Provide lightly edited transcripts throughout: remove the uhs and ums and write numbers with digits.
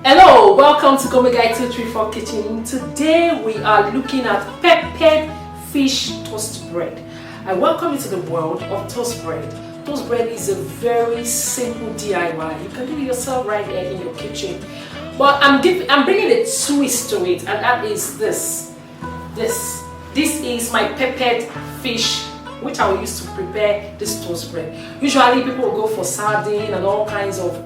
Hello, welcome to Come Guide 234 Kitchen. Today we are looking at peppered fish toast bread. I welcome you to the world of toast bread. Toast bread is a very simple DIY. You can do it yourself right there in your kitchen. But I'm bringing a twist to it, and that is this. This is my peppered fish, which I will use to prepare this toast bread. Usually people will go for sardine and all kinds of,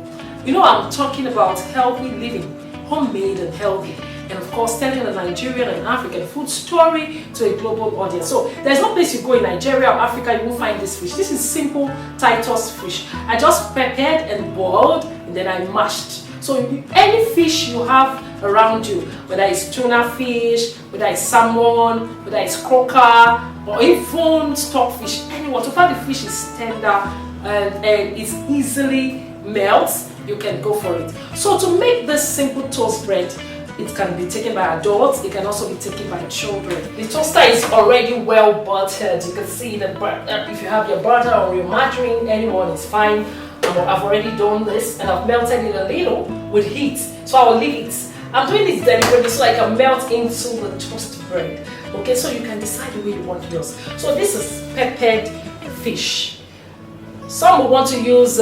I'm talking about healthy living, homemade and healthy, and of course telling a Nigerian and African food story to a global audience. So there's no place you go in Nigeria or Africa you won't find this fish. This is simple Titus fish. I just prepared and boiled, and then I mashed. So any fish you have around you, whether it's tuna fish, whether it's salmon, whether it's croaker, or even stockfish, whatever the fish is tender and is easily melts, you can go for it. So to make this simple toast bread, it can be taken by adults, it can also be taken by children. The toaster is already well buttered. You can see that if you have your butter or your margarine, anyone is fine. I've already done this and I've melted it a little with heat, so I will leave it. I'm doing this deliberately so I can melt into the toast bread. Okay, so you can decide the way you want yours. So this is peppered fish. Some will want to use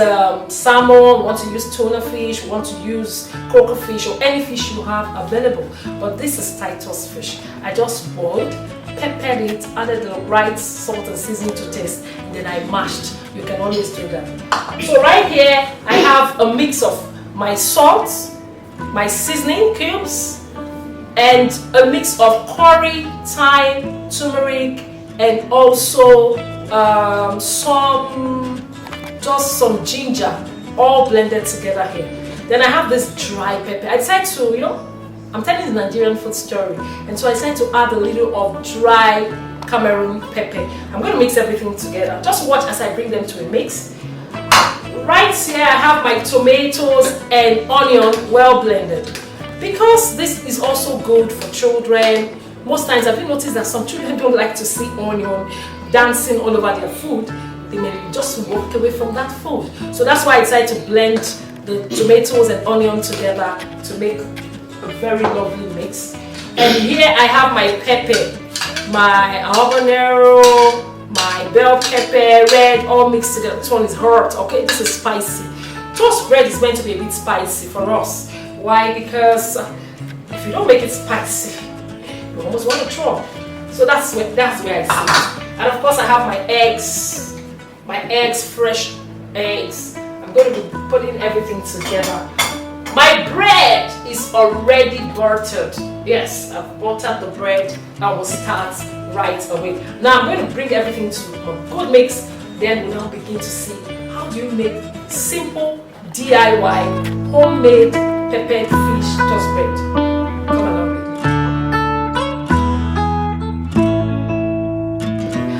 salmon, want to use tuna fish, want to use croaker fish, or any fish you have available. But this is Titus fish. I just boiled, peppered it, added the right salt and seasoning to taste, and then I mashed. You can always do that. So right here, I have a mix of my salt, my seasoning cubes, and a mix of curry, thyme, turmeric, and also some ginger, all blended together here. Then I have this dry pepper. I decided to, I'm telling the Nigerian food story, and so I decided to add a little of dry Cameroon pepper. I'm going to mix everything together. Just watch as I bring them to a mix. Right here I have my tomatoes and onion well blended. Because this is also good for children, most times have you noticed that some children don't like to see onion dancing all over their food? They may just walk away from that food. So that's why I decided to blend the tomatoes and onion together to make a very lovely mix. And here I have my pepper, my habanero, my bell pepper, red, all mixed together. This one is hot, okay? This is spicy. Toast bread is meant to be a bit spicy for us. Why? Because if you don't make it spicy, you almost want to throw up. So that's where I see it. And of course I have my eggs, fresh eggs. I'm going to be putting everything together. My bread is already buttered. Yes, I've buttered the bread. I will start right away. Now I'm going to bring everything to a good mix. Then we'll now begin to see how do you make simple DIY homemade peppered fish toast bread. Come along with me.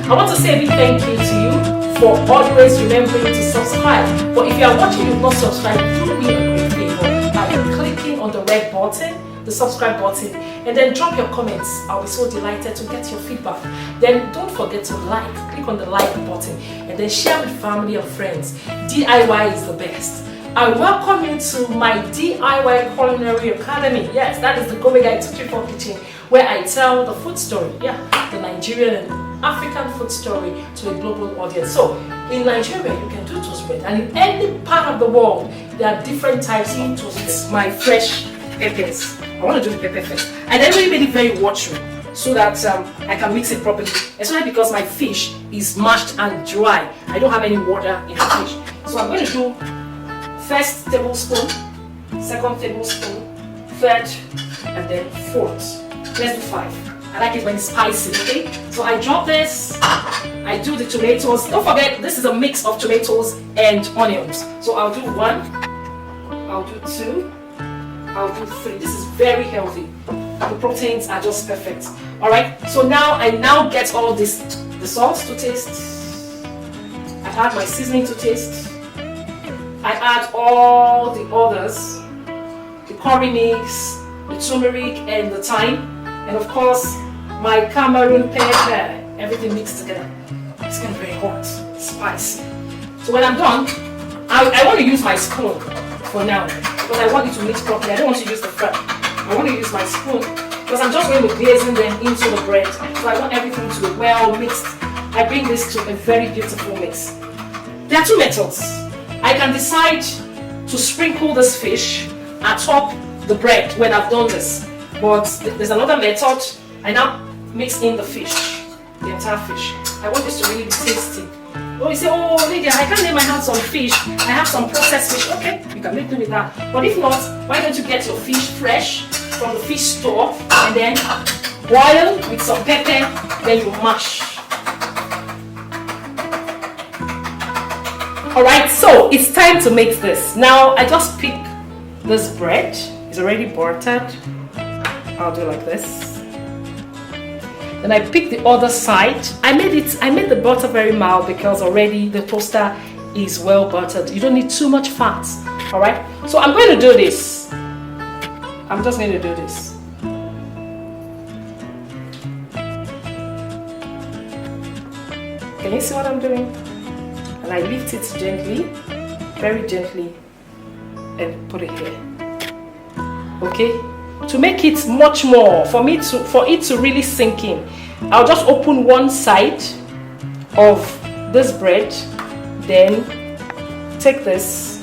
I want to say a big thank you to you for always remembering to subscribe. But if you are watching and you've not subscribed, do me a great favor by clicking on the red button, the subscribe button, and then drop your comments. I'll be so delighted to get your feedback. Then don't forget to click on the like button, and then share with family and friends. DIY is the best. I welcome you to my DIY Culinary Academy. Yes, that is the Go Guide 234 Kitchen, where I tell the food story, the Nigerian and African food story to a global audience. So in Nigeria you can do toast bread, and in any part of the world there are different types of toast bread. My fresh peppers. I want to do the pepper first. I then made it very watery so that I can mix it properly, especially because my fish is mashed and dry. I don't have any water in the fish. So I'm going to do first tablespoon, second tablespoon, third, and then fourth. Let's do 5. I like it when it's spicy, okay? So I drop this, I do the tomatoes. Don't forget, this is a mix of tomatoes and onions. So I'll do 1, I'll do 2, I'll do 3. This is very healthy. The proteins are just perfect. Alright, so now I get all this, the salt to taste. I add my seasoning to taste. I add all the others, the curry mix, the turmeric and the thyme. And of course, my Cameroon pepper, everything mixed together. It's getting very hot, spicy. So when I'm done, I want to use my spoon for now. because I want it to mix properly. I don't want to use the fork. I want to use my spoon because I'm just going to be glazing them into the bread. So I want everything to be well mixed. I bring this to a very beautiful mix. There are two methods. I can decide to sprinkle this fish atop the bread when I've done this. But there's another method. I now mix in the fish, the entire fish. I want this to really be tasty. Oh, you say, oh Lydia, I can't lay my hands on fish. I have some processed fish. Okay, you can make do with that. But if not, why don't you get your fish fresh from the fish store and then boil with some pepper, then you mash. Alright, so it's time to make this. Now I just pick this bread. It's already buttered. I'll do like this. Then I pick the other side. I made the butter very mild because already the toaster is well buttered. You don't need too much fat. Alright? So I'm going to do this. I'm just going to do this. Can you see what I'm doing? And I lift it gently, very gently, and put it here. Okay? To make it much more, for it to really sink in, I'll just open one side of this bread, then take this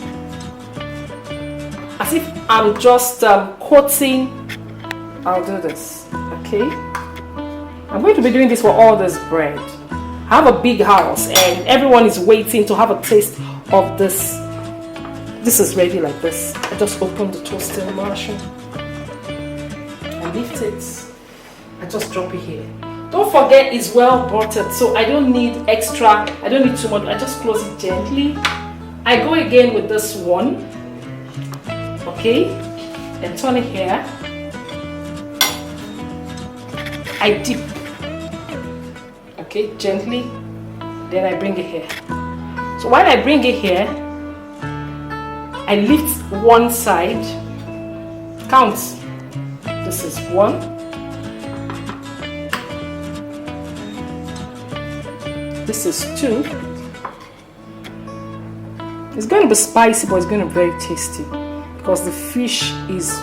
as if I'm just coating. I'll do this. Okay, I'm going to be doing this for all this bread. I have a big house and everyone is waiting to have a taste of this. This is ready like this. I just open the toaster machine. Lift it. I just drop it here. Don't forget it's well buttered, so I don't need extra. I don't need too much. I just close it gently. I go again with this one. Okay, and turn it here. I dip. Okay, gently. Then I bring it here. So while I bring it here, I lift one side. Count. This is 1. This is 2. It's going to be spicy, but it's going to be very tasty because the fish is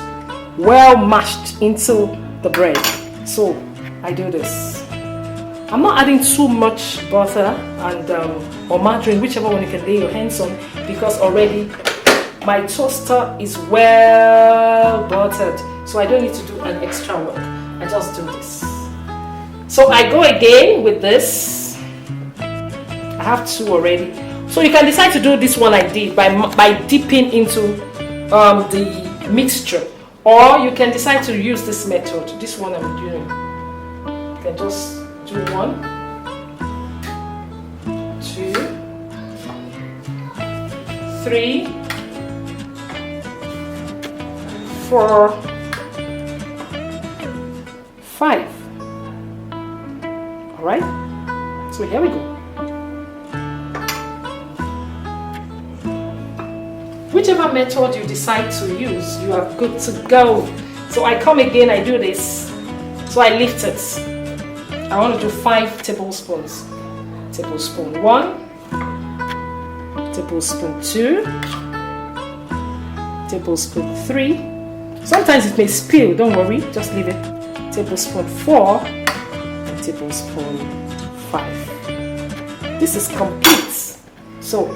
well mashed into the bread. So I do this. I'm not adding too much butter and or margarine, whichever one you can lay your hands on, because already my toaster is well buttered. So I don't need to do an extra work. I just do this. So I go again with this. I have 2 already. So you can decide to do this one I did by dipping into the mixture. Or you can decide to use this method. This one I'm doing. You can just do 1, 2, 3, 4, 5. Alright, so here we go. Whichever method you decide to use, you are good to go. So I come again, I do this. So I lift it. I want to do 5 tablespoons. Tablespoon 1, tablespoon 2, tablespoon 3. Sometimes it may spill, don't worry, just leave it. Tablespoon 4 and tablespoon 5. This is complete. So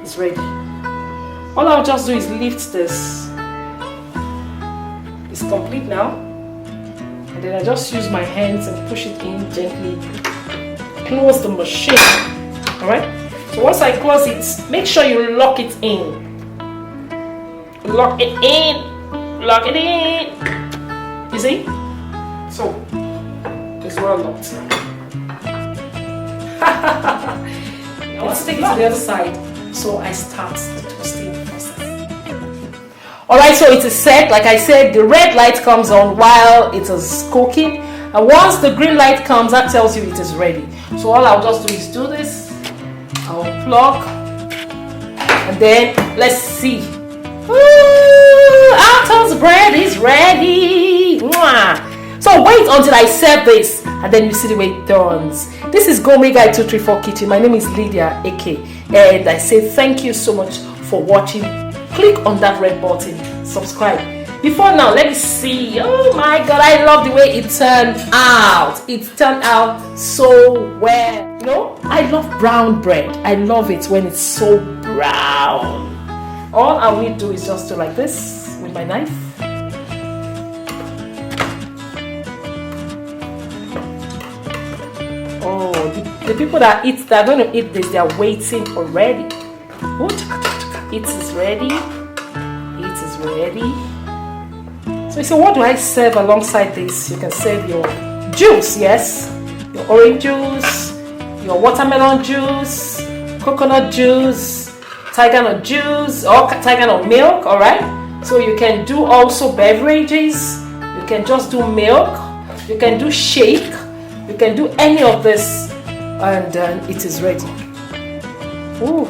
it's ready. All I'll just do is lift this. It's complete now. And then I just use my hands and push it in gently. Close the machine. Alright? So once I close it, make sure you lock it in. Lock it in. Lock it in. You see? So it's well locked. Let's take it to the other side. So I start the toasting process. Alright, so it is set. Like I said, the red light comes on while it is cooking. And once the green light comes, that tells you it is ready. So all I'll just do is do this. I'll plug. And then let's see. Ooh, our toast bread is ready. Mwah. So wait until I serve this, and then you see the way it turns. This is Gourmet Guide 234 Kitchen. My name is Lydia AK, and I say thank you so much for watching. click on that red button, subscribe. Before now, let me see. Oh my god, I love the way it turned out. It turned out so well. You know, I love brown bread. I love it when it's so brown. All I will do is just do like this with my knife. Oh, the people that are going to eat this, they are waiting already. It is ready. It is ready. So what do I serve alongside this? You can serve your juice, yes, your orange juice, your watermelon juice, coconut juice, tiger nut juice, or tiger nut milk. All right. So you can do also beverages. You can just do milk. You can do shake. You can do any of this, and it is ready. Ooh.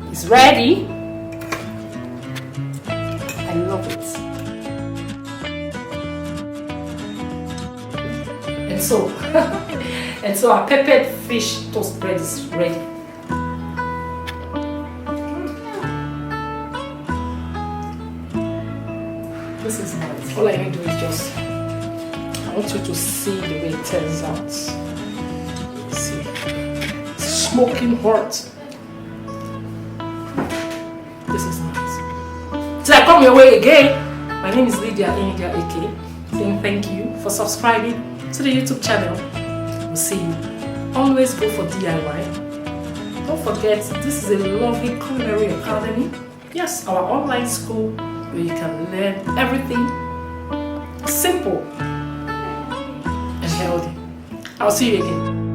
It's ready. I love it. And so our peppered fish toast bread is ready. This is nice. All I need to do is just, I want you to see the way it turns out. See, smoking hot. This is nice. Till I come your way again, my name is Lydia India AK, saying thank you for subscribing to the YouTube channel. We'll see you. Always go for DIY. Don't forget, this is a lovely culinary academy. Yes, our online school where you can learn everything simple and healthy. I'll see you again.